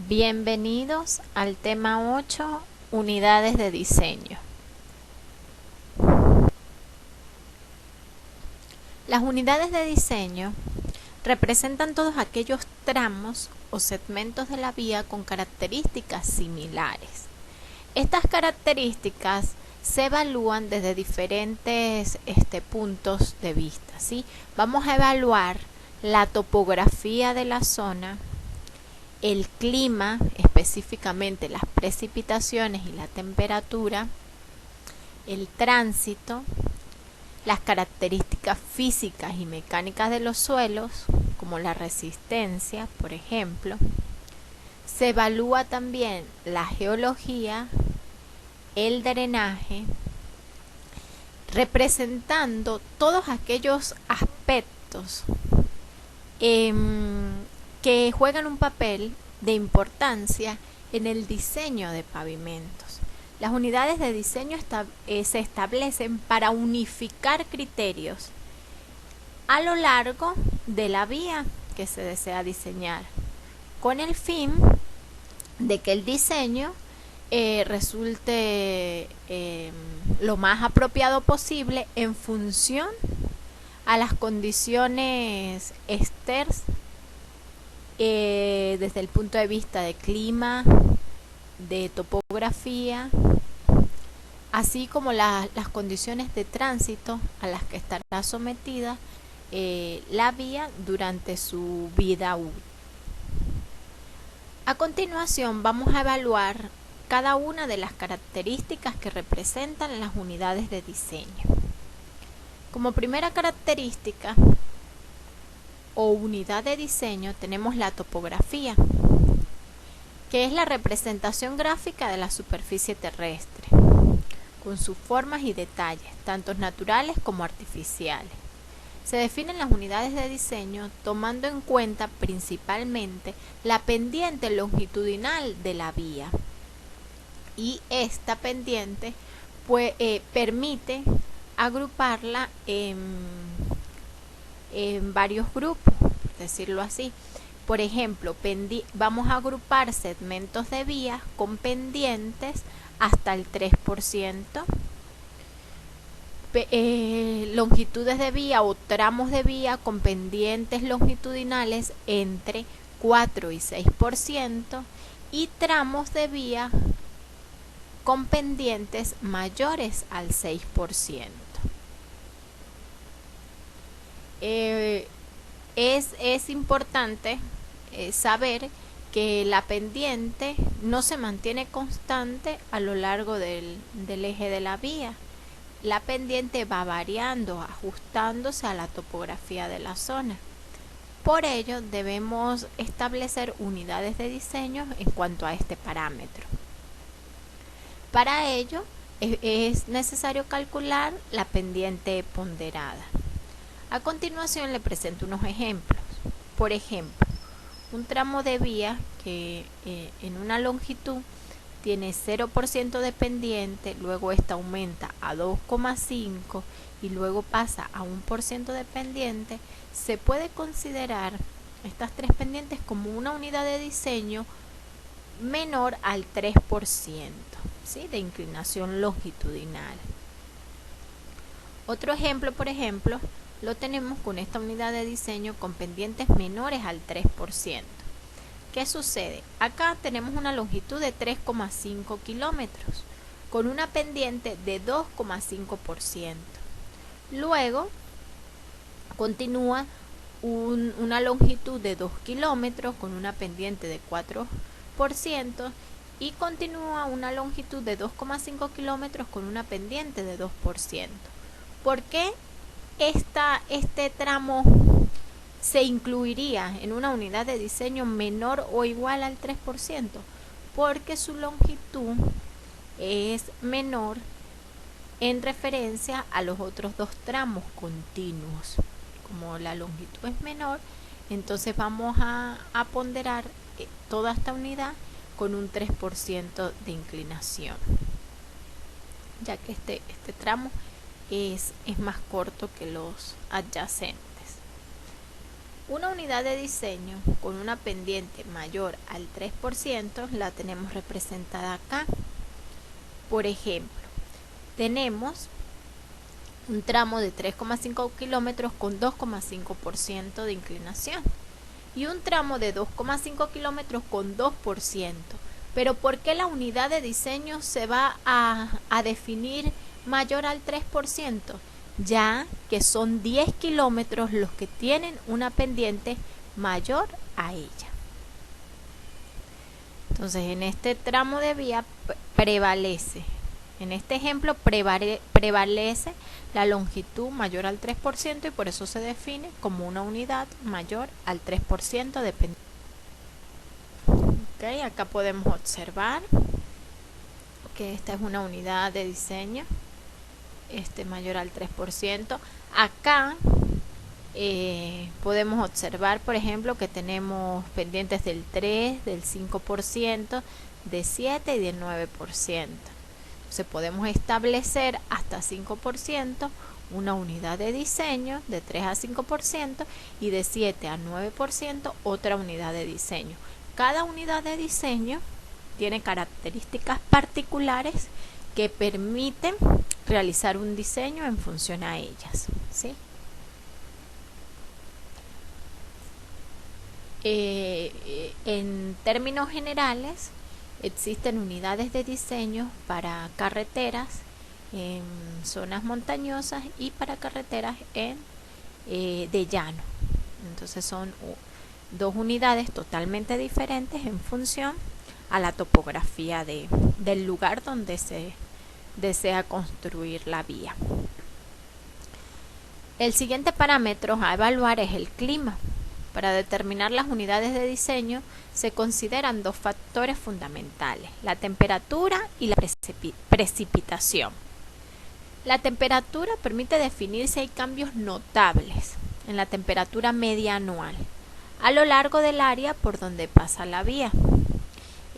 Bienvenidos al tema 8, unidades de diseño. Las unidades de diseño representan todos aquellos tramos o segmentos de la vía con características similares. Estas características se evalúan desde diferentes puntos de vista, ¿sí? Vamos a evaluar la topografía de la zona, el clima, específicamente las precipitaciones y la temperatura, el tránsito, las características físicas y mecánicas de los suelos, como la resistencia, por ejemplo. Se evalúa también la geología, el drenaje, representando todos aquellos aspectos que juegan un papel de importancia en el diseño de pavimentos. Las unidades de diseño se establecen para unificar criterios a lo largo de la vía que se desea diseñar, con el fin de que el diseño resulte lo más apropiado posible en función a las condiciones externas, desde el punto de vista de clima, de topografía, así como las condiciones de tránsito a las que estará sometida la vía durante su vida útil. A continuación vamos a evaluar cada una de las características que representan las unidades de diseño. Como primera característica o unidad de diseño tenemos la topografía, que es la representación gráfica de la superficie terrestre, con sus formas y detalles, tanto naturales como artificiales. Se definen las unidades de diseño tomando en cuenta principalmente la pendiente longitudinal de la vía, y esta pendiente permite agruparla en varios grupos, por decirlo así. Por ejemplo, vamos a agrupar segmentos de vías con pendientes hasta el 3%, longitudes de vía o tramos de vía con pendientes longitudinales entre 4 y 6%, y tramos de vía con pendientes mayores al 6%. Es importante saber que la pendiente no se mantiene constante a lo largo del eje de la vía. La pendiente va variando, ajustándose a la topografía de la zona. Por ello, debemos establecer unidades de diseño en cuanto a este parámetro. Para ello, es necesario calcular la pendiente ponderada. A continuación le presento unos ejemplos. Por ejemplo, un tramo de vía que en una longitud tiene 0% de pendiente, luego esta aumenta a 2,5 y luego pasa a 1% de pendiente, se puede considerar estas tres pendientes como una unidad de diseño menor al 3%, ¿sí?, de inclinación longitudinal. Otro ejemplo, por ejemplo, lo tenemos con esta unidad de diseño con pendientes menores al 3%. ¿Qué sucede? Acá tenemos una longitud de 3,5 kilómetros con una pendiente de 2,5%. Luego continúa una longitud de 2 kilómetros con una pendiente de 4% y continúa una longitud de 2,5 kilómetros con una pendiente de 2%. ¿Por qué este tramo se incluiría en una unidad de diseño menor o igual al 3%? Porque su longitud es menor en referencia a los otros dos tramos continuos. Como la longitud es menor, entonces vamos a ponderar toda esta unidad con un 3% de inclinación, ya que este tramo es más corto que los adyacentes. Una unidad de diseño con una pendiente mayor al 3% la tenemos representada acá. Por ejemplo, tenemos un tramo de 3,5 kilómetros con 2,5% de inclinación y un tramo de 2,5 kilómetros con 2%. Pero ¿por qué la unidad de diseño se va a definir mayor al 3%? Ya que son 10 kilómetros los que tienen una pendiente mayor a ella. Entonces, en este tramo de vía prevalece, en este ejemplo prevalece la longitud mayor al 3% y por eso se define como una unidad mayor al 3% de pendiente. Okay, acá podemos observar que esta es una unidad de diseño mayor al 3%. Acá podemos observar, por ejemplo, que tenemos pendientes del 3, del 5%, de 7 y del 9%. Entonces podemos establecer hasta 5% una unidad de diseño, de 3 a 5% y de 7 a 9% otra unidad de diseño. Cada unidad de diseño tiene características particulares que permiten realizar un diseño en función a ellas, ¿sí? En términos generales, existen unidades de diseño para carreteras en zonas montañosas y para carreteras de llano. Entonces son dos unidades totalmente diferentes en función a la topografía del lugar donde se desea construir la vía. El siguiente parámetro a evaluar es el clima. Para determinar las unidades de diseño se consideran dos factores fundamentales, la temperatura y la precipitación. La temperatura permite definir si hay cambios notables en la temperatura media anual a lo largo del área por donde pasa la vía.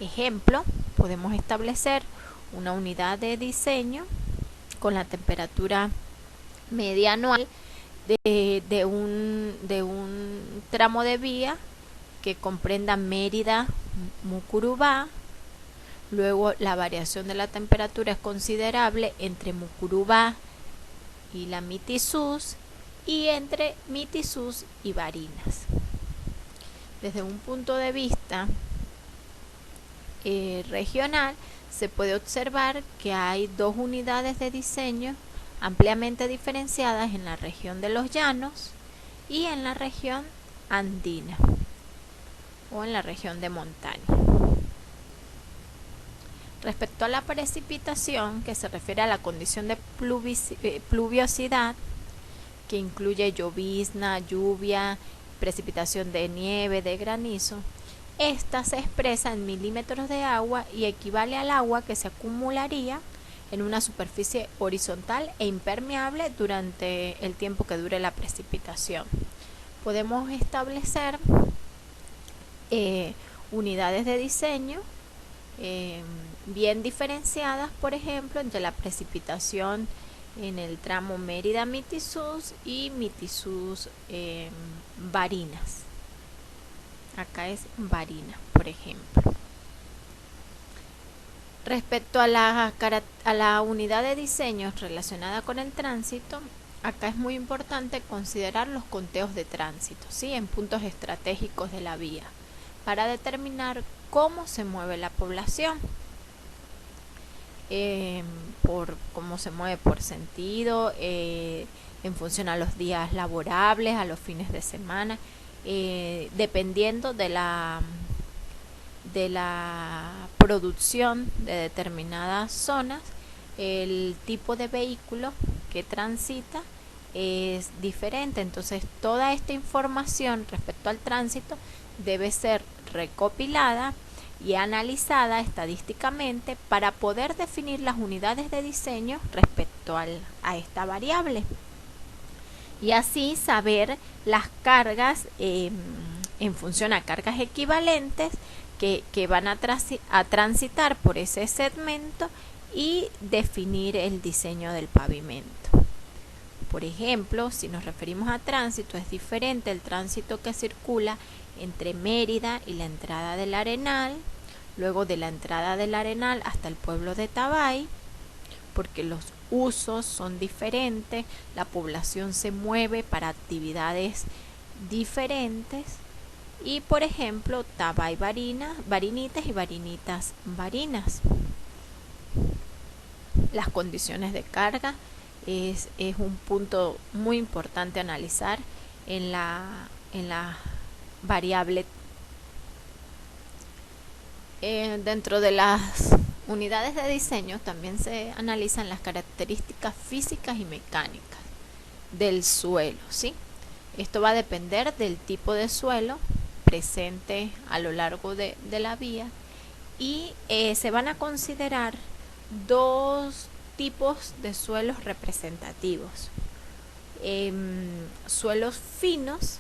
Ejemplo, podemos establecer una unidad de diseño con la temperatura media anual de un tramo de vía que comprenda Mérida, Mucurubá. Luego la variación de la temperatura es considerable entre Mucurubá y la Mitisús y entre Mitisús y Barinas. Desde un punto de vista regional se puede observar que hay dos unidades de diseño ampliamente diferenciadas en la región de los llanos y en la región andina o en la región de montaña. Respecto a la precipitación, que se refiere a la condición de pluviosidad, que incluye llovizna, lluvia, precipitación de nieve, de granizo, esta se expresa en milímetros de agua y equivale al agua que se acumularía en una superficie horizontal e impermeable durante el tiempo que dure la precipitación. Podemos establecer unidades de diseño bien diferenciadas, por ejemplo, entre la precipitación en el tramo Mérida-Mitisús y Mitisús-Barinas. Acá es Barinas, por ejemplo. Respecto a la unidad de diseño relacionada con el tránsito, acá es muy importante considerar los conteos de tránsito, ¿sí?, en puntos estratégicos de la vía, para determinar cómo se mueve la población. Cómo se mueve por sentido, en función a los días laborables, a los fines de semana, dependiendo de la producción de determinadas zonas, el tipo de vehículo que transita es diferente. Entonces toda esta información respecto al tránsito debe ser recopilada y analizada estadísticamente para poder definir las unidades de diseño respecto a esta variable y así saber las cargas en función a cargas equivalentes que van a transitar por ese segmento y definir el diseño del pavimento. Por ejemplo, si nos referimos a tránsito, es diferente el tránsito que circula entre Mérida y la entrada del Arenal, luego de la entrada del Arenal hasta el pueblo de Tabay, porque los usos son diferentes, la población se mueve para actividades diferentes. Y por ejemplo, Tabay Barinitas y Barinitas Barinas. Las condiciones de carga es un punto muy importante a analizar en la variable. Dentro de las unidades de diseño también se analizan las características físicas y mecánicas del suelo, ¿sí? Esto va a depender del tipo de suelo presente a lo largo de la vía y se van a considerar dos tipos de suelos representativos. Suelos finos,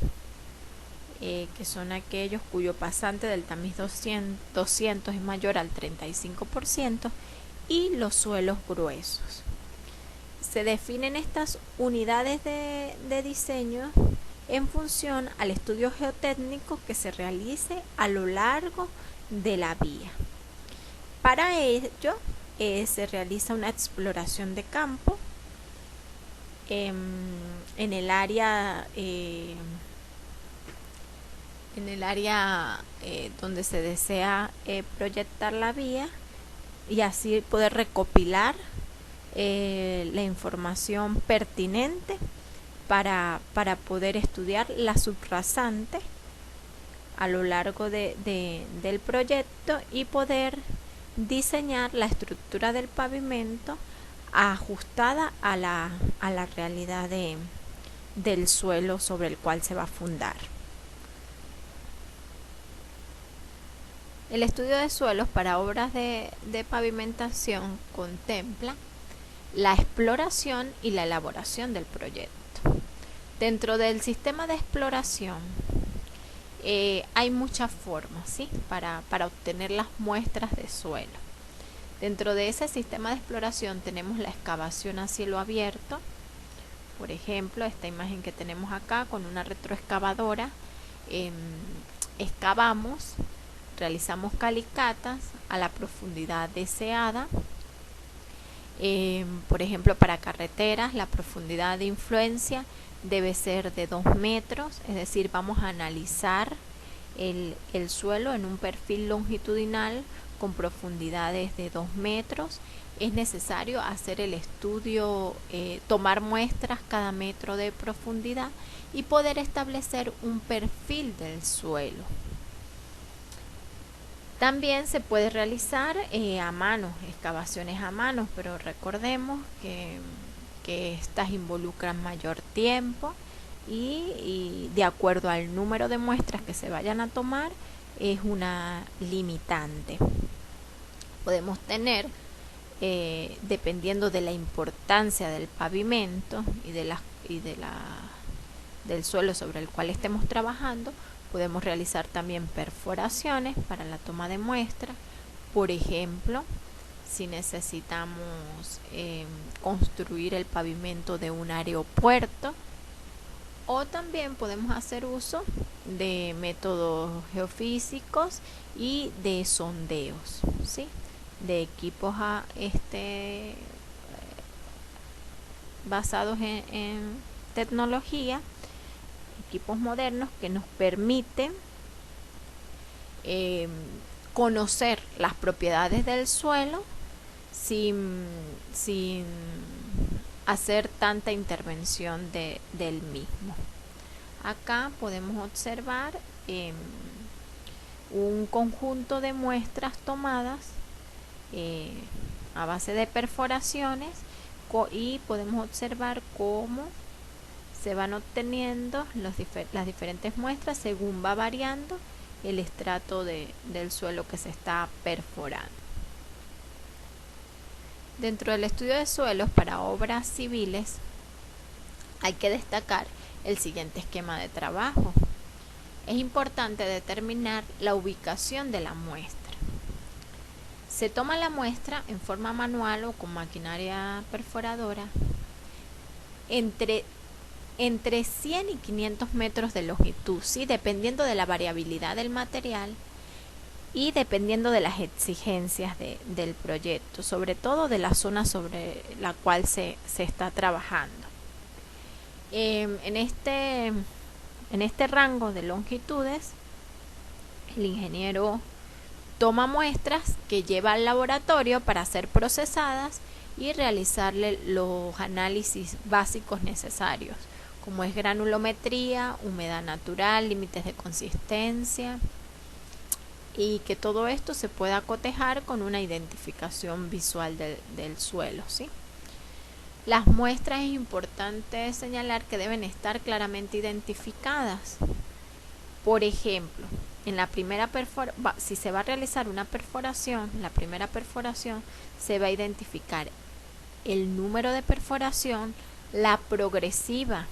que son aquellos cuyo pasante del tamiz 200 es mayor al 35%, y los suelos gruesos. Se definen estas unidades de diseño en función al estudio geotécnico que se realice a lo largo de la vía. Para ello se realiza una exploración de campo en el área donde se desea proyectar la vía, y así poder recopilar la información pertinente para poder estudiar la subrasante a lo largo del proyecto y poder diseñar la estructura del pavimento ajustada a la realidad del suelo sobre el cual se va a fundar. El estudio de suelos para obras de pavimentación contempla la exploración y la elaboración del proyecto. Dentro del sistema de exploración hay muchas formas, ¿sí? para obtener las muestras de suelo. Dentro de ese sistema de exploración tenemos la excavación a cielo abierto. Por ejemplo, esta imagen que tenemos acá con una retroexcavadora, excavamos, realizamos calicatas a la profundidad deseada. Por ejemplo, para carreteras la profundidad de influencia debe ser de 2 metros, es decir, vamos a analizar el suelo en un perfil longitudinal con profundidades de 2 metros. Es necesario hacer el estudio, tomar muestras cada metro de profundidad y poder establecer un perfil del suelo. También se puede realizar a mano, excavaciones a mano, pero recordemos que estas involucran mayor tiempo y de acuerdo al número de muestras que se vayan a tomar es una limitante. Podemos tener, dependiendo de la importancia del pavimento y del suelo sobre el cual estemos trabajando, podemos realizar también perforaciones para la toma de muestras. Por ejemplo, si necesitamos construir el pavimento de un aeropuerto, o también podemos hacer uso de métodos geofísicos y de sondeos, ¿sí? De equipos basados en tecnología, equipos modernos que nos permiten conocer las propiedades del suelo sin hacer tanta intervención del mismo. Acá podemos observar un conjunto de muestras tomadas a base de perforaciones y podemos observar cómo se van obteniendo las diferentes muestras según va variando el estrato del suelo que se está perforando. Dentro del estudio de suelos para obras civiles hay que destacar el siguiente esquema de trabajo. Es importante determinar la ubicación de la muestra. Se toma la muestra en forma manual o con maquinaria perforadora entre 100 y 500 metros de longitud, ¿sí? Dependiendo de la variabilidad del material y dependiendo de las exigencias del proyecto, sobre todo de la zona sobre la cual se está trabajando. En este rango de longitudes, el ingeniero toma muestras que lleva al laboratorio para ser procesadas y realizarle los análisis básicos necesarios, como es granulometría, humedad natural, límites de consistencia, y que todo esto se pueda cotejar con una identificación visual del suelo, ¿sí? Las muestras es importante señalar que deben estar claramente identificadas. Por ejemplo, en la primera si se va a realizar una perforación, la primera perforación se va a identificar el número de perforación, la progresiva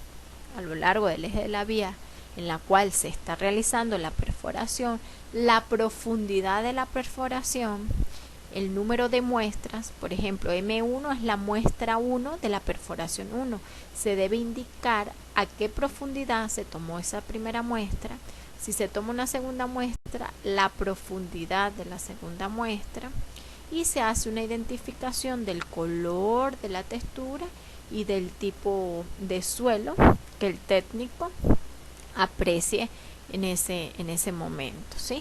a lo largo del eje de la vía en la cual se está realizando la perforación, la profundidad de la perforación, el número de muestras. Por ejemplo, M1 es la muestra 1 de la perforación 1. Se debe indicar a qué profundidad se tomó esa primera muestra. Si se toma una segunda muestra, la profundidad de la segunda muestra, y se hace una identificación del color, de la textura y del tipo de suelo que el técnico aprecie en ese momento, ¿sí?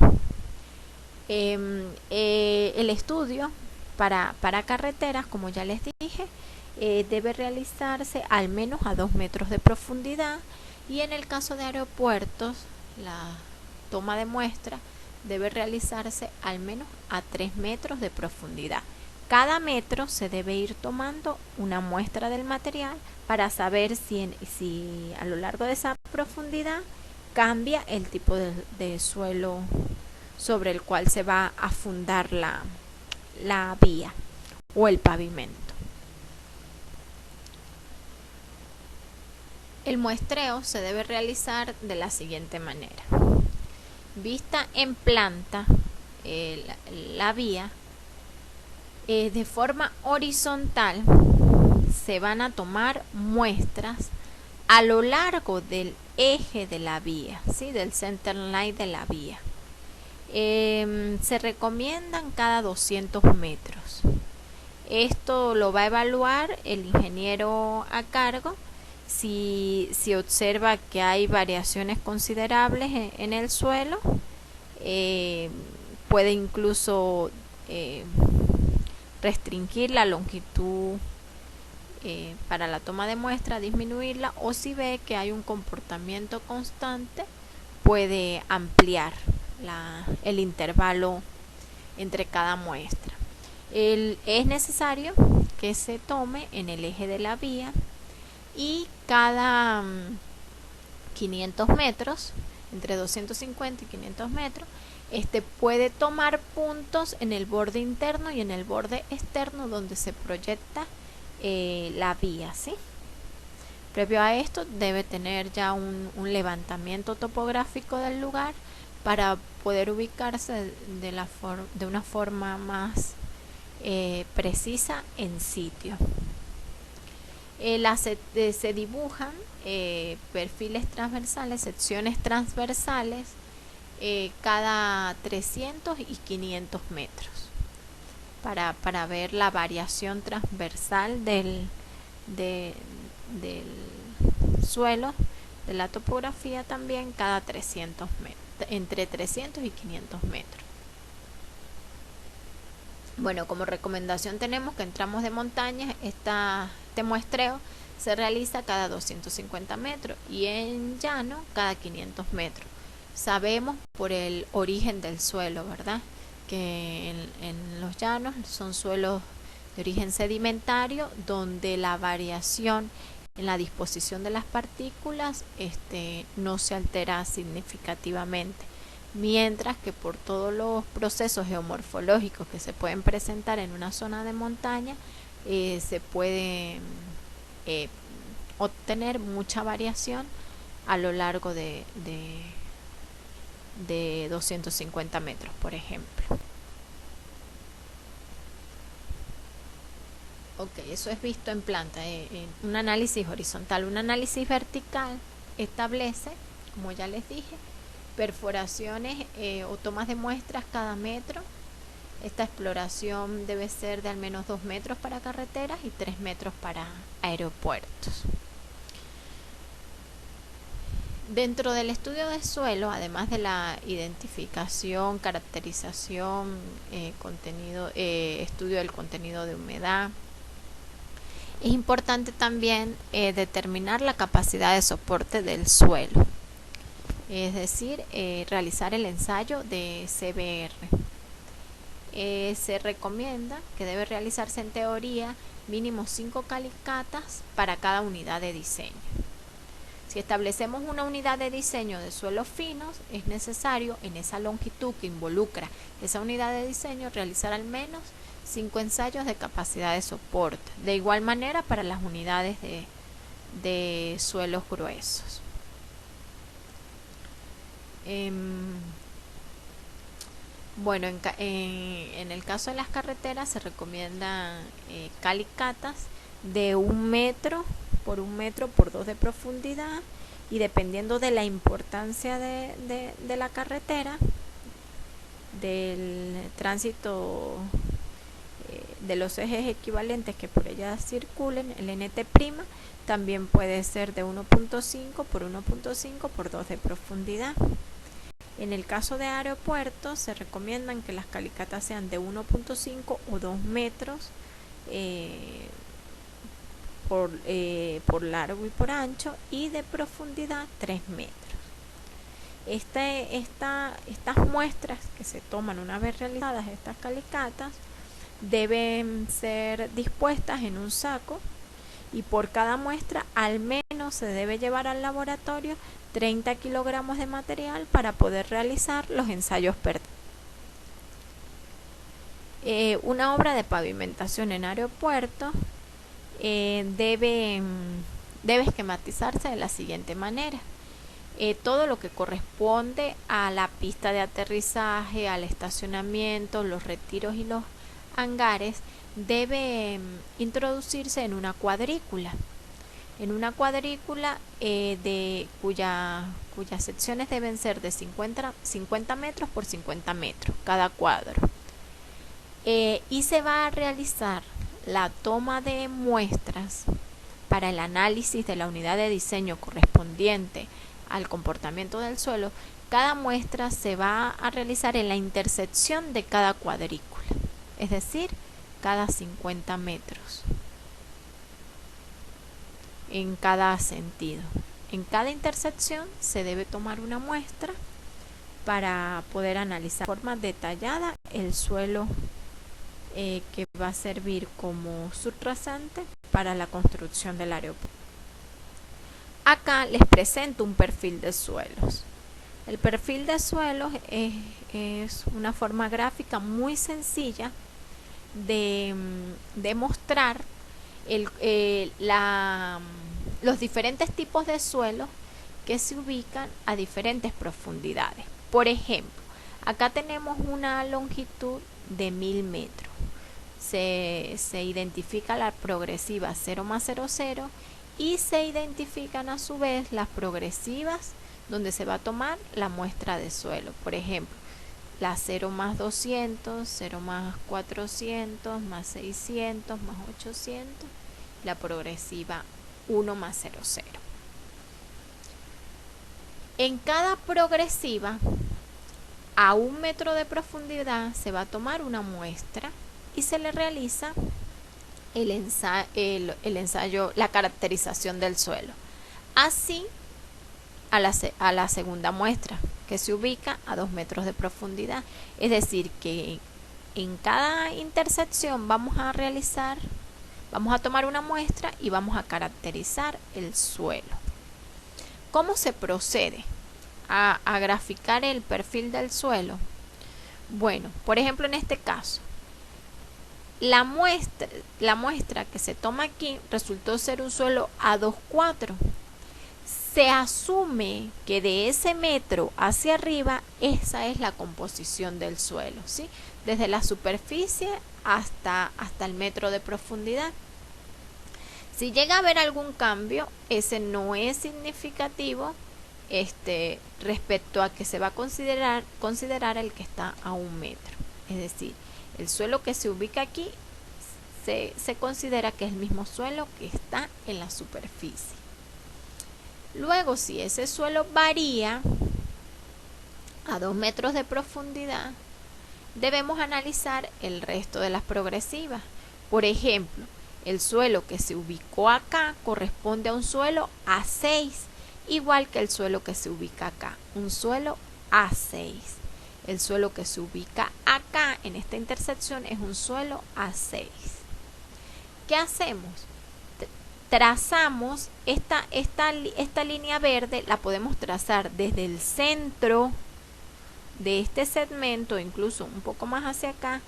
El estudio para carreteras, como ya les dije, debe realizarse al menos a 2 metros de profundidad, y en el caso de aeropuertos la toma de muestra debe realizarse al menos a 3 metros de profundidad. Cada metro se debe ir tomando una muestra del material para saber si a lo largo de esa profundidad cambia el tipo de suelo sobre el cual se va a fundar la vía o el pavimento. El muestreo se debe realizar de la siguiente manera. Vista en planta la vía, de forma horizontal se van a tomar muestras a lo largo del eje de la vía, ¿sí? Del center line de la vía. Se recomiendan cada 200 metros. Esto lo va a evaluar el ingeniero a cargo. Si observa que hay variaciones considerables en el suelo, puede incluso restringir la longitud para la toma de muestra, disminuirla, o si ve que hay un comportamiento constante, puede ampliar el intervalo entre cada muestra. Es necesario que se tome en el eje de la vía, y cada 500 metros, entre 250 y 500 metros, puede tomar puntos en el borde interno y en el borde externo donde se proyecta la vía, ¿sí? Previo a esto debe tener ya un levantamiento topográfico del lugar para poder ubicarse de una forma más precisa en sitio. Se dibujan perfiles transversales, secciones transversales, cada 300 y 500 metros para ver la variación transversal del suelo, de la topografía también, cada 300 metros, entre 300 y 500 metros. Bueno, como recomendación tenemos que en tramos de montaña este muestreo se realiza cada 250 metros y en llano cada 500 metros. Sabemos por el origen del suelo, ¿verdad? Que en los llanos son suelos de origen sedimentario, donde la variación en la disposición de las partículas no se altera significativamente, mientras que por todos los procesos geomorfológicos que se pueden presentar en una zona de montaña, se puede obtener mucha variación a lo largo de 250 metros, por ejemplo. Ok, eso es visto en planta, en un análisis horizontal. Un análisis vertical establece, como ya les dije, perforaciones o tomas de muestras cada metro. Esta exploración debe ser de al menos 2 metros para carreteras y 3 metros para aeropuertos. Dentro del estudio de suelo, además de la identificación, caracterización, estudio del contenido de humedad, es importante también determinar la capacidad de soporte del suelo, es decir, realizar el ensayo de CBR. Se recomienda que debe realizarse en teoría mínimo 5 calicatas para cada unidad de diseño. Si establecemos una unidad de diseño de suelos finos, es necesario en esa longitud que involucra esa unidad de diseño realizar al menos 5 ensayos de capacidad de soporte. De igual manera para las unidades de suelos gruesos. Bueno, en el caso de las carreteras se recomiendan calicatas de 1 metro por 1 metro por 2 de profundidad, y dependiendo de la importancia de la carretera, del tránsito de los ejes equivalentes que por ella circulen, el NT' también puede ser de 1.5 por 1.5 por 2 de profundidad. En el caso de aeropuertos se recomiendan que las calicatas sean de 1.5 o 2 metros por largo y por ancho, y de profundidad 3 metros. Estas muestras que se toman una vez realizadas estas calicatas deben ser dispuestas en un saco, y por cada muestra al menos se debe llevar al laboratorio 30 kilogramos de material para poder realizar los ensayos pertinentes. Una obra de pavimentación en aeropuertos debe esquematizarse de la siguiente manera. Todo lo que corresponde a la pista de aterrizaje, al estacionamiento, los retiros y los hangares debe introducirse en una cuadrícula. Cuyas secciones deben ser de 50 metros por 50 metros cada cuadro. Y se va a realizar la toma de muestras para el análisis de la unidad de diseño correspondiente al comportamiento del suelo. Cada muestra se va a realizar en la intersección de cada cuadrícula, es decir, cada 50 metros en cada sentido. En cada intersección se debe tomar una muestra para poder analizar de forma detallada el suelo que va a servir como subrasante para la construcción del aeropuerto. Acá les presento un perfil de suelos. El perfil de suelos es una forma gráfica muy sencilla de mostrar los diferentes tipos de suelos que se ubican a diferentes profundidades. Por ejemplo, acá tenemos una longitud de 1000 metros. Se identifica la progresiva 0,00 y se identifican a su vez las progresivas donde se va a tomar la muestra de suelo. Por ejemplo, la 0 más 200, 0 más 400, más 600, más 800, la progresiva 1 más 00. En cada progresiva, a 1 metro de profundidad se va a tomar una muestra y se le realiza el ensayo, la caracterización del suelo. Así a la segunda muestra, que se ubica a 2 metros de profundidad. Es decir, que en cada intersección vamos a tomar una muestra y vamos a caracterizar el suelo. ¿Cómo se procede a graficar el perfil del suelo? Bueno, por ejemplo, en este caso, la muestra que se toma aquí resultó ser un suelo A2,4. Se asume que de ese metro hacia arriba esa es la composición del suelo, ¿sí? Desde la superficie hasta el metro de profundidad. Si llega a haber algún cambio, ese no es significativo respecto a que se va a considerar el que está a 1 metro. Es decir, el suelo que se ubica aquí se considera que es el mismo suelo que está en la superficie. Luego, si ese suelo varía a 2 metros de profundidad, debemos analizar el resto de las progresivas. Por ejemplo, el suelo que se ubicó acá corresponde a un suelo A6, igual que el suelo que se ubica acá, un suelo A6. El suelo que se ubica acá en esta intersección es un suelo A6. ¿Qué hacemos? Trazamos esta línea verde, la podemos trazar desde el centro de este segmento, incluso un poco más hacia acá,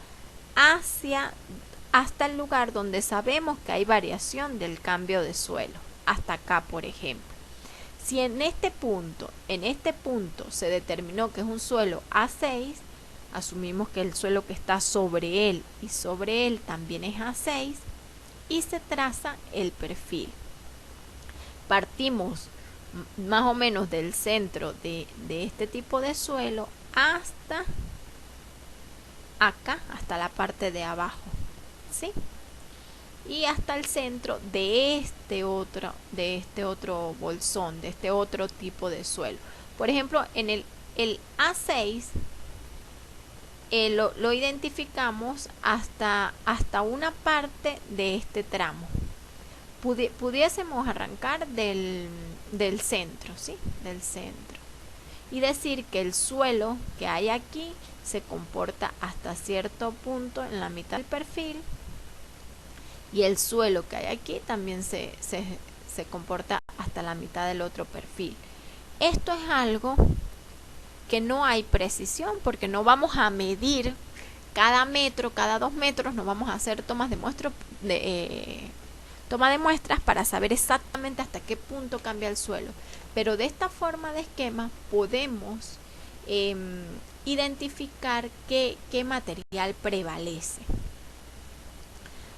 hasta el lugar donde sabemos que hay variación del cambio de suelo, hasta acá, por ejemplo. Si en este punto se determinó que es un suelo A6, asumimos que el suelo que está sobre él y sobre él también es A6 y se traza el perfil. Partimos más o menos del centro de este tipo de suelo hasta acá, hasta la parte de abajo, ¿sí? Y hasta el centro de este otro bolsón, de este otro tipo de suelo. Por ejemplo, en el A6 lo identificamos hasta una parte de este tramo. Pudiésemos arrancar del centro, ¿sí? Del centro. Y decir que el suelo que hay aquí se comporta hasta cierto punto en la mitad del perfil, y el suelo que hay aquí también se comporta hasta la mitad del otro perfil. Esto es algo que no hay precisión, porque no vamos a medir cada metro, cada 2 metros, no vamos a hacer toma de muestras para saber exactamente hasta qué punto cambia el suelo. Pero de esta forma de esquema podemos identificar qué material prevalece.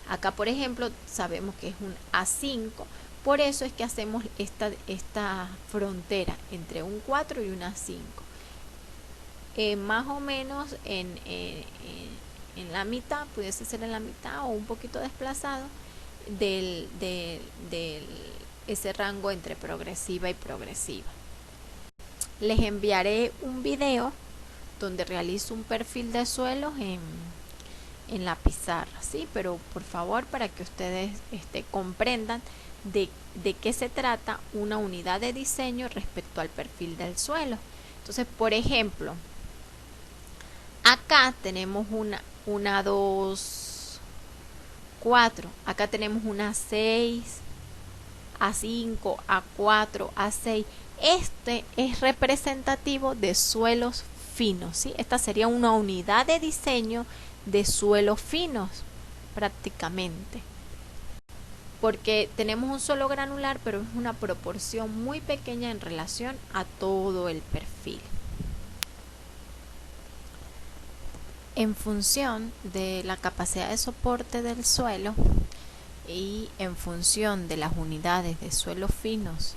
Acá, por ejemplo, sabemos que es un A5, por eso es que hacemos esta frontera entre un 4 y un A5. Más o menos en la mitad, pudiese ser en la mitad o un poquito desplazado ese rango entre progresiva y progresiva. Les enviaré un video donde realizo un perfil de suelos en la pizarra, ¿sí? Pero por favor, para que ustedes comprendan de qué se trata una unidad de diseño respecto al perfil del suelo. Entonces, por ejemplo, acá tenemos una 2, 4, acá tenemos una 6, A5, A4, A6. Este es representativo de suelos finos, ¿sí? Esta sería una unidad de diseño de suelos finos, prácticamente, porque tenemos un suelo granular, pero es una proporción muy pequeña en relación a todo el perfil. En función de la capacidad de soporte del suelo y en función de las unidades de suelos finos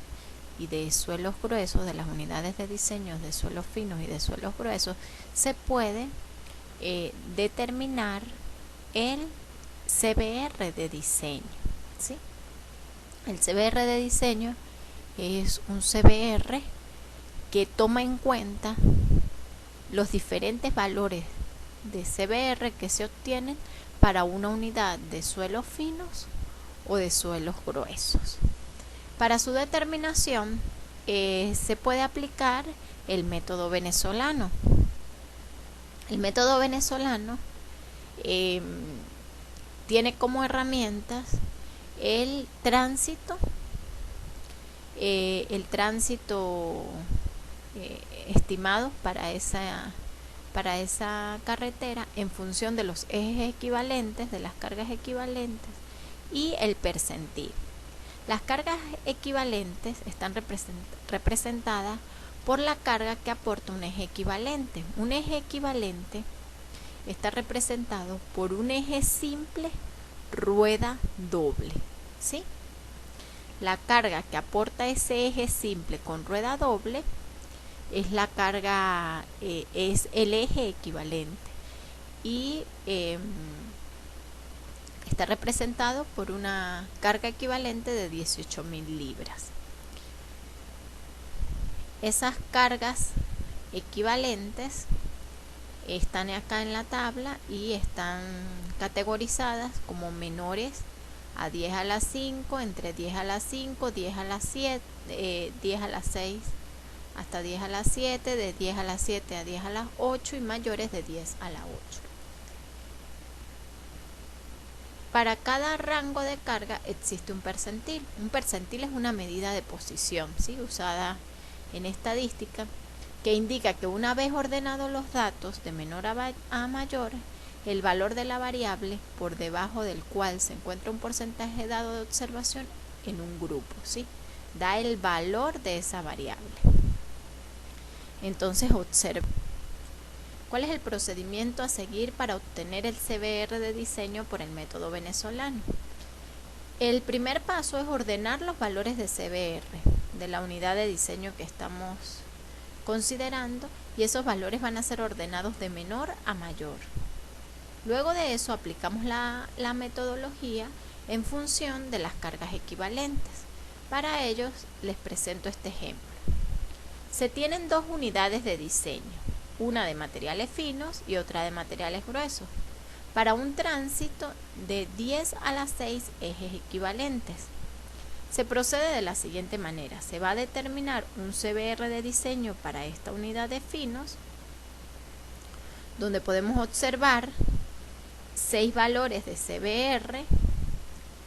y de suelos gruesos, de las unidades de diseño de suelos finos y de suelos gruesos, se puede determinar el CBR de diseño, ¿sí? El CBR de diseño es un CBR que toma en cuenta los diferentes valores de CBR que se obtienen para una unidad de suelos finos o de suelos gruesos. Para su determinación se puede aplicar el método venezolano. El método venezolano tiene como herramientas el tránsito estimado para esa carretera en función de los ejes equivalentes, de las cargas equivalentes y el percentil. Las cargas equivalentes están representadas por la carga que aporta un eje equivalente. Un eje equivalente está representado por un eje simple rueda doble, ¿sí? la carga que aporta ese eje simple con rueda doble es la carga, es el eje equivalente y está representado por una carga equivalente de 18.000 libras. Esas cargas equivalentes están acá en la tabla y están categorizadas como menores a 10 a la 5, entre 10 a la 5, 10 a la 7, 10 a la 6 hasta 10 a la 7, de 10 a la 7 a 10 a las 8 y mayores de 10 a la 8. Para cada rango de carga existe un percentil. Un percentil es una medida de posición, ¿sí?, usada en estadística, que indica que una vez ordenados los datos de menor a mayor, el valor de la variable por debajo del cual se encuentra un porcentaje dado de observación en un grupo, ¿sí?, da el valor de esa variable. Entonces observe. ¿Cuál es el procedimiento a seguir para obtener el CBR de diseño por el método venezolano? El primer paso es ordenar los valores de CBR de la unidad de diseño que estamos considerando, y esos valores van a ser ordenados de menor a mayor. Luego de eso aplicamos la metodología en función de las cargas equivalentes. Para ellos les presento este ejemplo. Se tienen dos unidades de diseño, una de materiales finos y otra de materiales gruesos, para un tránsito de 10 a las 6 ejes equivalentes. Se procede de la siguiente manera. Se va a determinar un CBR de diseño para esta unidad de finos, donde podemos observar 6 valores de CBR,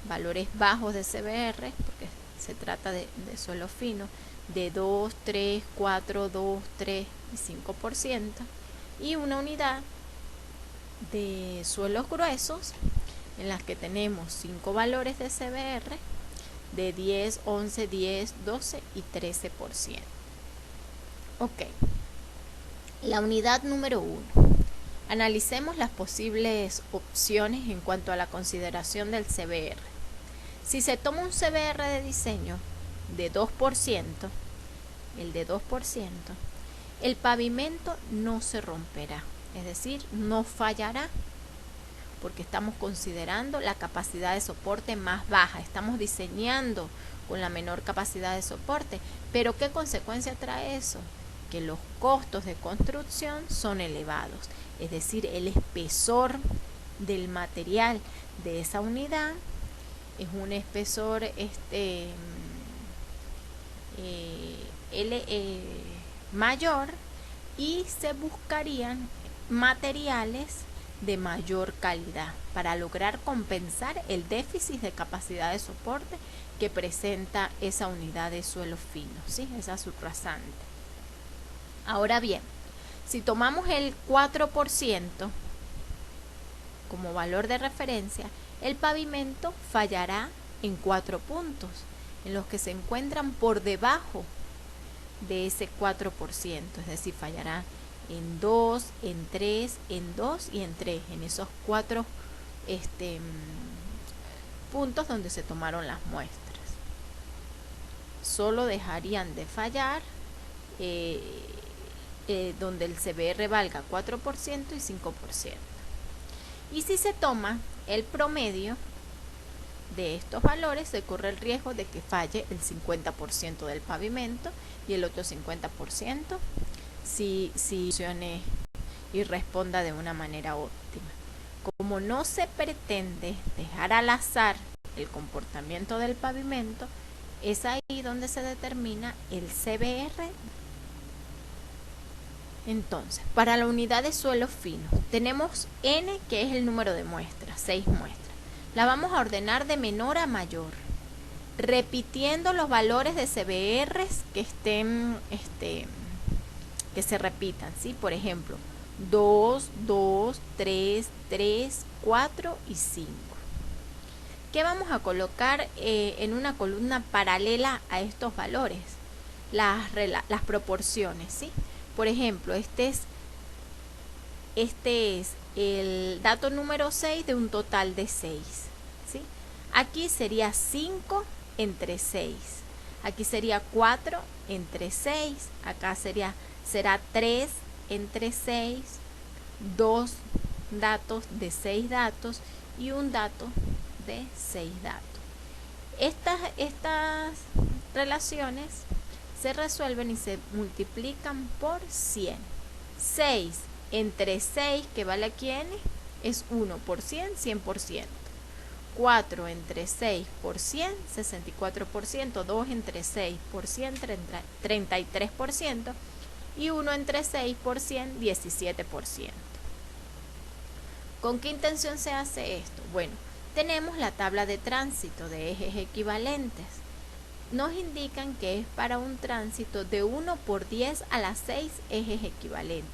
valores bajos de CBR, porque se trata de suelo fino, de 2, 3, 4, 2, 3 y 5%, y una unidad de suelos gruesos en las que tenemos 5 valores de CBR de 10, 11, 10, 12 y 13%. Ok. La unidad número 1. Analicemos las posibles opciones en cuanto a la consideración del CBR. Si se toma un CBR de diseño de 2%, el de 2%, el pavimento no se romperá, es decir, no fallará, porque estamos considerando la capacidad de soporte más baja, estamos diseñando con la menor capacidad de soporte. Pero ¿qué consecuencia trae eso? Que los costos de construcción son elevados, es decir, el espesor del material de esa unidad es un espesor mayor, y se buscarían materiales de mayor calidad para lograr compensar el déficit de capacidad de soporte que presenta esa unidad de suelo fino, ¿sí?, esa subrasante. Ahora bien, si tomamos el 4% como valor de referencia, el pavimento fallará en 4 puntos, en los que se encuentran por debajo de ese 4%, es decir, fallará en 2, en 3, en 2 y en 3, en esos 4 puntos donde se tomaron las muestras. Solo dejarían de fallar donde el CBR valga 4% y 5%. Y si se toma el promedio de estos valores, se corre el riesgo de que falle el 50% del pavimento y el otro 50% si funcione y responda de una manera óptima. Como no se pretende dejar al azar el comportamiento del pavimento, es ahí donde se determina el CBR. Entonces, para la unidad de suelo fino, tenemos N, que es el número de muestras, 6 muestras. La vamos a ordenar de menor a mayor, repitiendo los valores de CBRs que estén, que se repitan, ¿sí? Por ejemplo, 2, 2, 3, 3, 4 y 5. ¿Qué vamos a colocar en una columna paralela a estos valores? Las proporciones, ¿sí? Por ejemplo, este es el dato número 6 de un total de 6, ¿sí? Aquí sería 5 entre 6. Aquí sería 4 entre 6. Acá será 3 entre 6. 2 datos de 6 datos y un dato de 6 datos. Estas relaciones se resuelven y se multiplican por 100. 6 entre 6, que vale aquí n, es 1 por 100, 100%. 4 entre 6 por 100, 64%. 2 entre 6 por 100, 33%. Y 1 entre 6 por 100, 17%. ¿Con qué intención se hace esto? Bueno, tenemos la tabla de tránsito de ejes equivalentes. Nos indican que es para un tránsito de 1 por 10 a la 6 ejes equivalentes.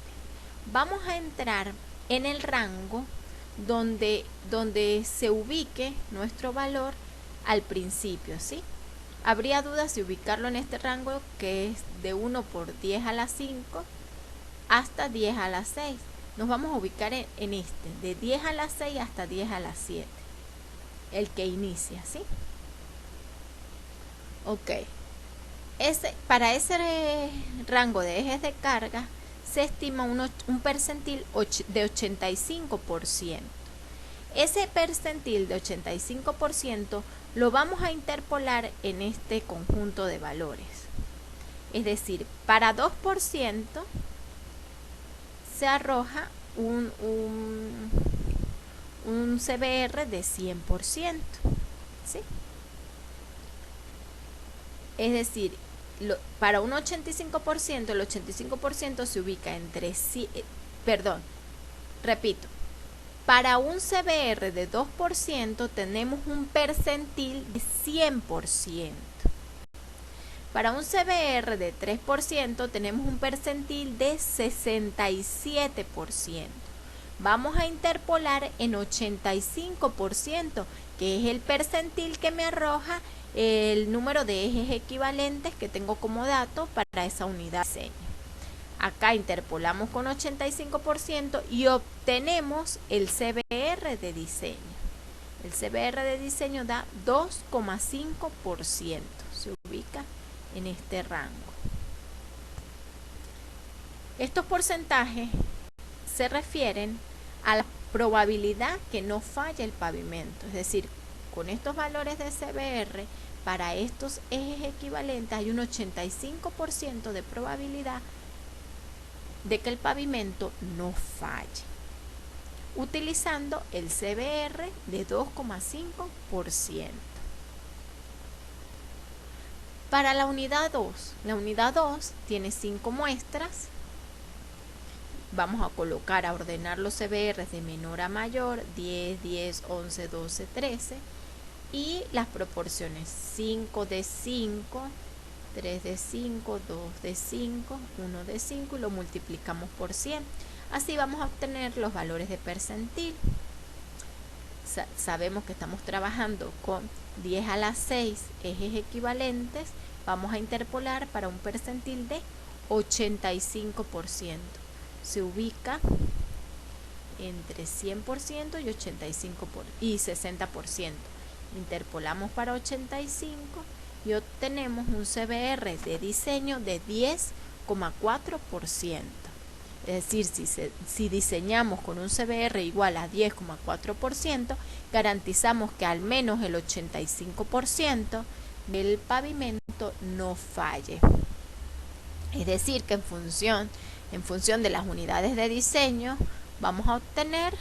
Vamos a entrar en el rango donde se ubique nuestro valor al principio, ¿sí? Habría dudas de ubicarlo en este rango que es de 1 por 10 a la 5 hasta 10 a la 6. Nos vamos a ubicar en este, de 10 a la 6 hasta 10 a la 7. El que inicia, ¿sí? Ok. Para ese rango de ejes de carga se estima un percentil de 85%. Ese percentil de 85% lo vamos a interpolar en este conjunto de valores. Es decir, para 2% se arroja un CBR de 100%, ¿sí? Es decir, para un 85%, el 85% se ubica entre para un CBR de 2% tenemos un percentil de 100%. Para un CBR de 3% tenemos un percentil de 67%. Vamos a interpolar en 85%, que es el percentil que me arroja el número de ejes equivalentes que tengo como dato para esa unidad de diseño. Acá interpolamos con 85% y obtenemos el CBR de diseño. El CBR de diseño da 2,5%. Se ubica en este rango. Estos porcentajes se refieren a la probabilidad que no falle el pavimento. Es decir, con estos valores de CBR, para estos ejes equivalentes hay un 85% de probabilidad de que el pavimento no falle, utilizando el CBR de 2,5%. Para la unidad 2 tiene 5 muestras. Vamos a colocar, a ordenar los CBR de menor a mayor, 10, 10, 11, 12, 13. Y las proporciones 5 de 5, 3 de 5, 2 de 5, 1 de 5 y lo multiplicamos por 100. Así vamos a obtener los valores de percentil. Sabemos que estamos trabajando con 10 a la 6 ejes equivalentes. Vamos a interpolar para un percentil de 85%. Se ubica entre 100% y 60%. Interpolamos para 85 y obtenemos un CBR de diseño de 10,4%. Es decir, si diseñamos con un CBR igual a 10,4%, garantizamos que al menos el 85% del pavimento no falle. Es decir, que en función de las unidades de diseño, vamos a obtener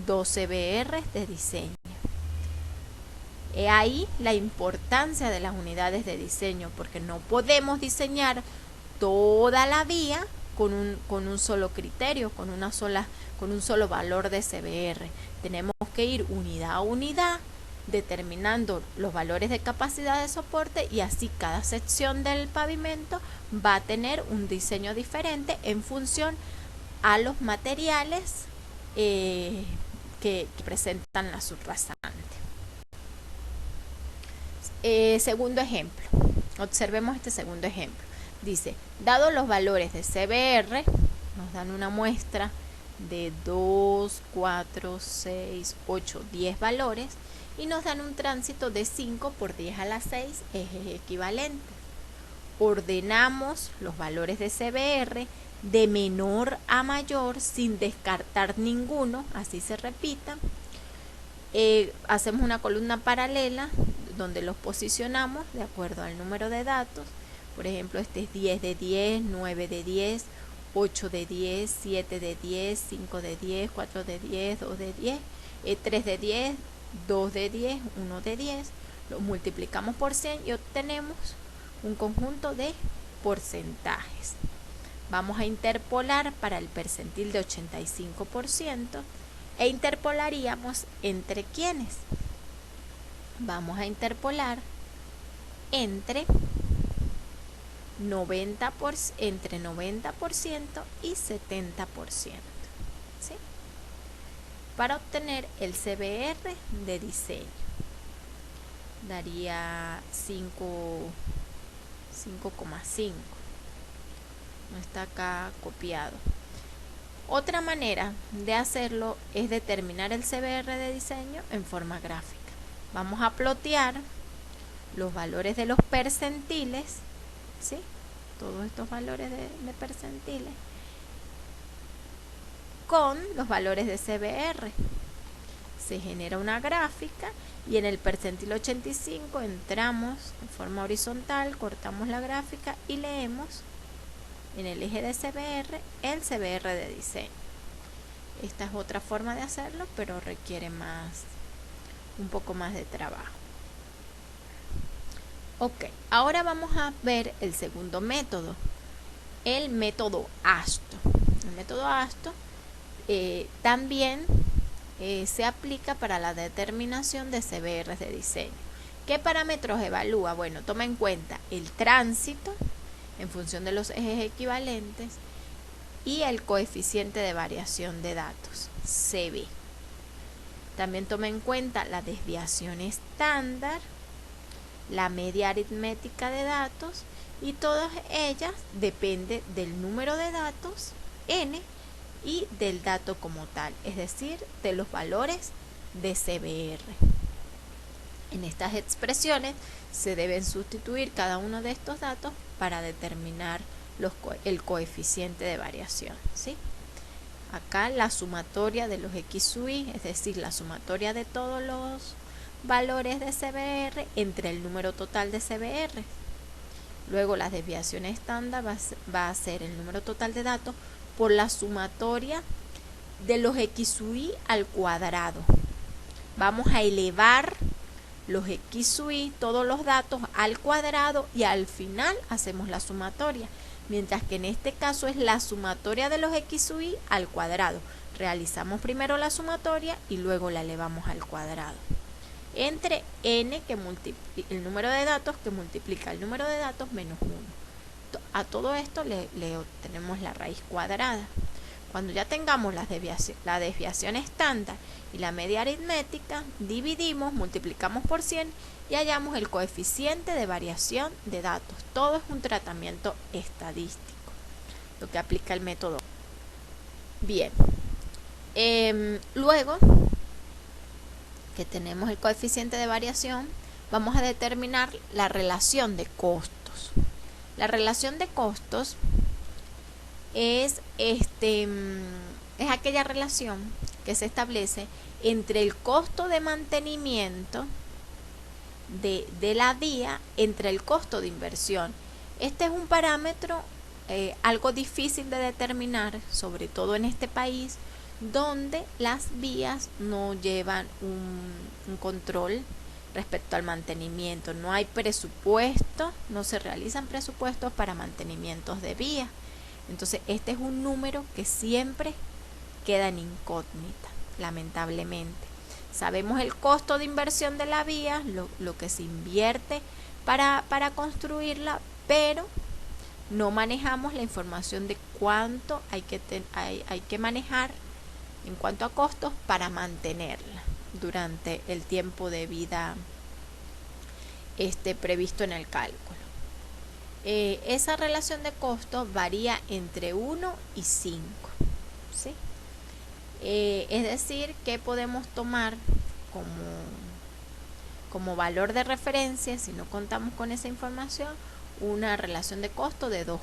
2 CBR de diseño. He ahí la importancia de las unidades de diseño, porque no podemos diseñar toda la vía con un solo criterio, con un solo valor de CBR. Tenemos que ir unidad a unidad, determinando los valores de capacidad de soporte, y así cada sección del pavimento va a tener un diseño diferente en función a los materiales que presentan la subrasante. Segundo ejemplo. Observemos este segundo ejemplo. Dice, dado los valores de CBR, nos dan una muestra de 2, 4, 6, 8, 10 valores y nos dan un tránsito de 5 por 10 a la 6 ejes equivalentes. Ordenamos los valores de CBR de menor a mayor sin descartar ninguno, así se repitan. Hacemos una columna paralela donde los posicionamos de acuerdo al número de datos. Por ejemplo, este es 10 de 10, 9 de 10, 8 de 10, 7 de 10, 5 de 10, 4 de 10, 2 de 10, 3 de 10, 2 de 10, 1 de 10. Lo multiplicamos por 100 y obtenemos un conjunto de porcentajes. Vamos a interpolar para el percentil de 85% e interpolaríamos entre quiénes. Vamos a interpolar entre 90% y 70%, ¿sí? Para obtener el CBR de diseño. Daría 5,5. No está acá copiado. Otra manera de hacerlo es determinar el CBR de diseño en forma gráfica. Vamos a plotear los valores de los percentiles, ¿sí? Todos estos valores de percentiles con los valores de CBR. Se genera una gráfica y en el percentil 85 entramos en forma horizontal, cortamos la gráfica y leemos en el eje de CBR el CBR de diseño. Esta es otra forma de hacerlo, pero requiere un poco más de trabajo. Ok, ahora vamos a ver el segundo método, el método ASTO. El método ASTO también se aplica para la determinación de CBR de diseño. ¿Qué parámetros evalúa? Bueno, toma en cuenta el tránsito en función de los ejes equivalentes y el coeficiente de variación de datos, CB. También toma en cuenta la desviación estándar, la media aritmética de datos y todas ellas dependen del número de datos n y del dato como tal, es decir, de los valores de CBR. En estas expresiones se deben sustituir cada uno de estos datos para determinar el coeficiente de variación, ¿sí? Acá la sumatoria de los X sub I, es decir, la sumatoria de todos los valores de CBR entre el número total de CBR. Luego la desviación estándar va a ser el número total de datos por la sumatoria de los X sub I al cuadrado. Vamos a elevar los X sub I, todos los datos al cuadrado y al final hacemos la sumatoria. Mientras que en este caso es la sumatoria de los X sub I al cuadrado. Realizamos primero la sumatoria y luego la elevamos al cuadrado. Entre n, que el número de datos que multiplica el número de datos menos 1. A todo esto le obtenemos la raíz cuadrada. Cuando ya tengamos la desviación estándar y la media aritmética, dividimos, multiplicamos por 100 y hallamos el coeficiente de variación de datos. Todo es un tratamiento estadístico, lo que aplica el método. Bien, luego que tenemos el coeficiente de variación, vamos a determinar la relación de costos. La relación de costos es aquella relación que se establece entre el costo de mantenimiento de la vía entre el costo de inversión. Este es un parámetro algo difícil de determinar, sobre todo en este país donde las vías no llevan un control respecto al mantenimiento. No hay presupuesto, no se realizan presupuestos para mantenimientos de vías. Entonces este es un número que siempre queda en incógnita, lamentablemente. Sabemos el costo de inversión de la vía, lo que se invierte para construirla, pero no manejamos la información de cuánto hay que manejar en cuanto a costos para mantenerla durante el tiempo de vida previsto en el cálculo. Esa relación de costos varía entre 1 y 5, ¿sí? Es decir, que podemos tomar como valor de referencia, si no contamos con esa información, una relación de costo de 2,5.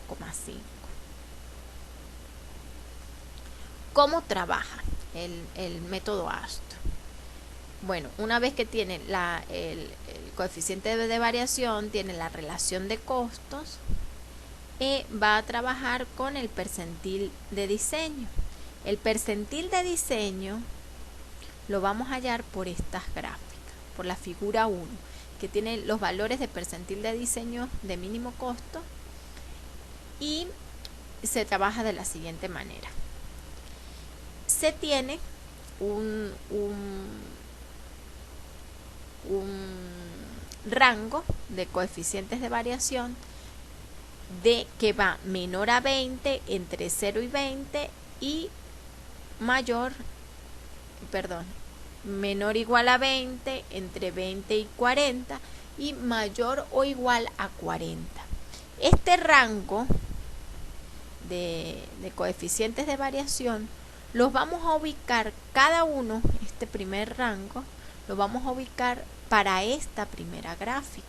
¿Cómo trabaja el método AST? Bueno, una vez que tiene el coeficiente de variación, tiene la relación de costos, va a trabajar con el percentil de diseño. El percentil de diseño lo vamos a hallar por estas gráficas, por la figura 1, que tiene los valores de percentil de diseño de mínimo costo, y se trabaja de la siguiente manera. Se tiene un rango de coeficientes de variación que va menor a 20, entre 0 y 20, y menor o igual a 20, entre 20 y 40, y mayor o igual a 40. Este rango de coeficientes de variación los vamos a ubicar cada uno, este primer rango, lo vamos a ubicar para esta primera gráfica,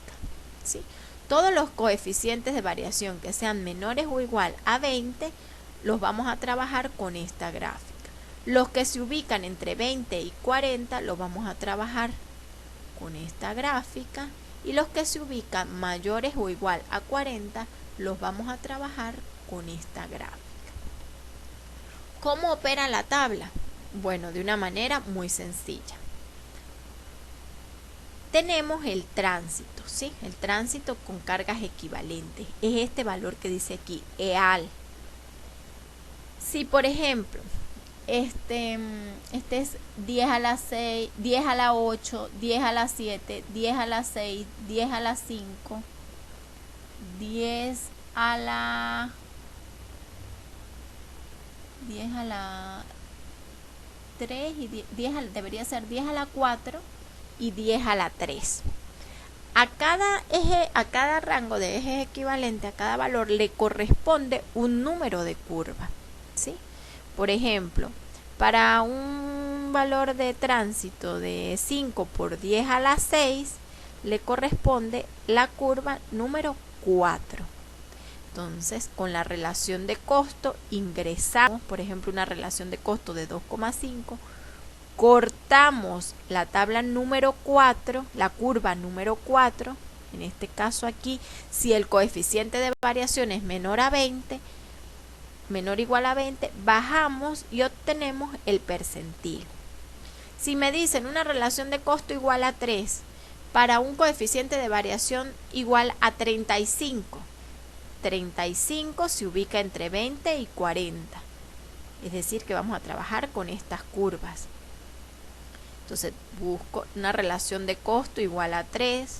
¿sí? Todos los coeficientes de variación que sean menores o igual a 20 los vamos a trabajar con esta gráfica. Los que se ubican entre 20 y 40 los vamos a trabajar con esta gráfica, y los que se ubican mayores o igual a 40 los vamos a trabajar con esta gráfica. ¿Cómo opera la tabla? Bueno, de una manera muy sencilla. Tenemos el tránsito, ¿sí? El tránsito con cargas equivalentes. Es este valor que dice aquí, EAL. Si, por ejemplo, este es 10 a la 6, 10 a la 8, 10 a la 7, 10 a la 6, 10 a la 5, 10 a la 3 y debería ser 10 a la 4 y 10 a la 3. A cada eje, a cada rango de ejes equivalente, a cada valor le corresponde un número de curva, ¿sí? Por ejemplo, para un valor de tránsito de 5 por 10 a la 6 le corresponde la curva número 4. Entonces, con la relación de costo ingresamos, por ejemplo, una relación de costo de 2,5, cortamos la tabla número 4, la curva número 4, en este caso aquí, si el coeficiente de variación es menor a 20, menor o igual a 20, bajamos y obtenemos el percentil. Si me dicen una relación de costo igual a 3 para un coeficiente de variación igual a 35, 35 se ubica entre 20 y 40, es decir que vamos a trabajar con estas curvas. Entonces busco una relación de costo igual a 3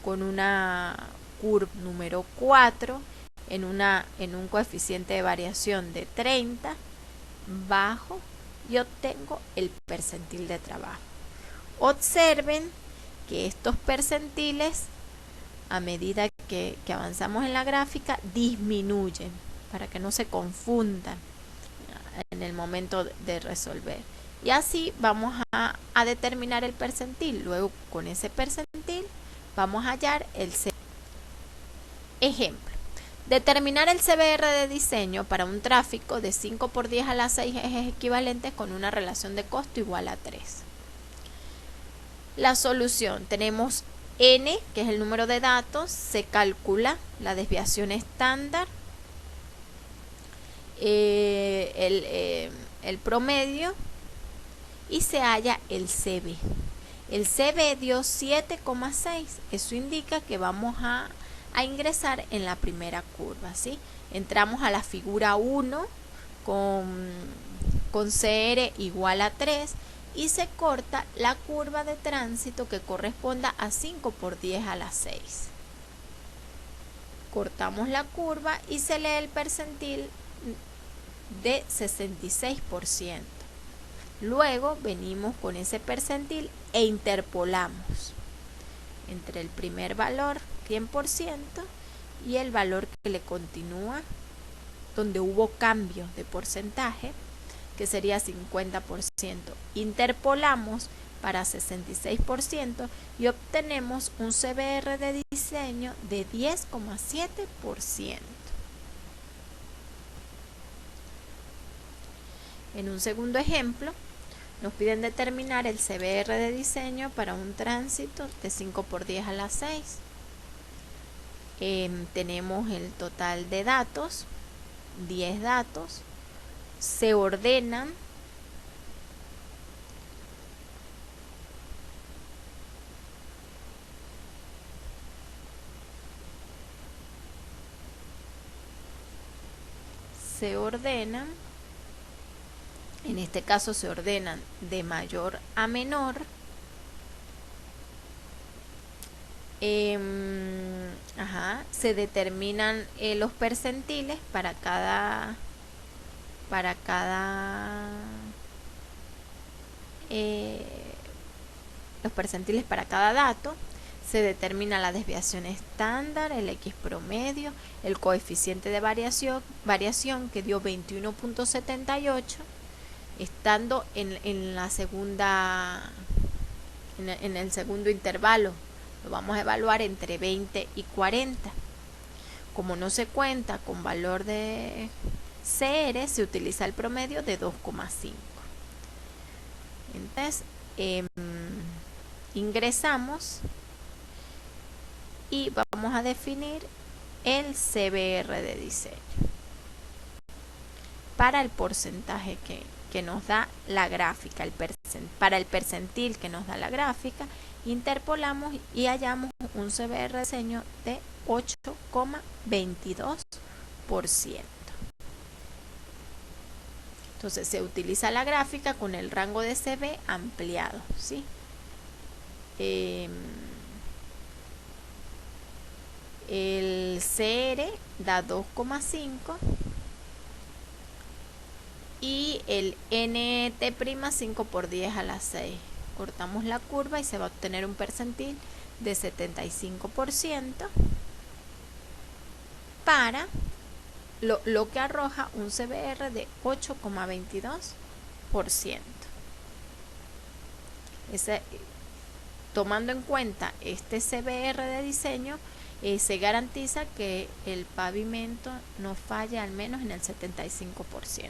con una curva número 4 en un coeficiente de variación de 30, bajo y obtengo el percentil de trabajo. Observen que estos percentiles, a medida que avanzamos en la gráfica, disminuyen para que no se confundan en el momento de resolver. Y así vamos a determinar el percentil. Luego, con ese percentil vamos a hallar el CBR. Ejemplo: determinar el CBR de diseño para un tráfico de 5 por 10 a la 6 ejes equivalentes con una relación de costo igual a 3. La solución: tenemos N, que es el número de datos, se calcula la desviación estándar, el promedio, y se halla el CB. El CB dio 7,6. Eso indica que vamos a ingresar en la primera curva, ¿sí? Entramos a la figura 1 con CR igual a 3 y se corta la curva de tránsito que corresponda a 5 por 10 a la 6. Cortamos la curva y se lee el percentil de 66%. Luego venimos con ese percentil e interpolamos entre el primer valor, 100%, y el valor que le continúa, donde hubo cambio de porcentaje, que sería 50%. Interpolamos para 66% y obtenemos un CBR de diseño de 10,7%. En un segundo ejemplo, nos piden determinar el CBR de diseño para un tránsito de 5 por 10 a la 6. Tenemos el total de datos, 10 datos, se ordenan en este caso se ordenan de mayor a menor. Se determinan los percentiles para cada dato. Se determina la desviación estándar, el X promedio, el coeficiente de variación que dio 21.78, estando en el segundo intervalo. Lo vamos a evaluar entre 20 y 40. Como no se cuenta con valor de CR, se utiliza el promedio de 2,5. Entonces, ingresamos y vamos a definir el CBR de diseño para el porcentaje que nos da la gráfica, para el percentil que nos da la gráfica, interpolamos y hallamos un CBR de diseño de 8,22%. Entonces se utiliza la gráfica con el rango de CB ampliado, ¿sí? El CR da 2,5 y el NT' 5 por 10 a la 6. Cortamos la curva y se va a obtener un percentil de 75% para lo que arroja un CBR de 8,22%. Tomando en cuenta este CBR de diseño, se garantiza que el pavimento no falle al menos en el 75%.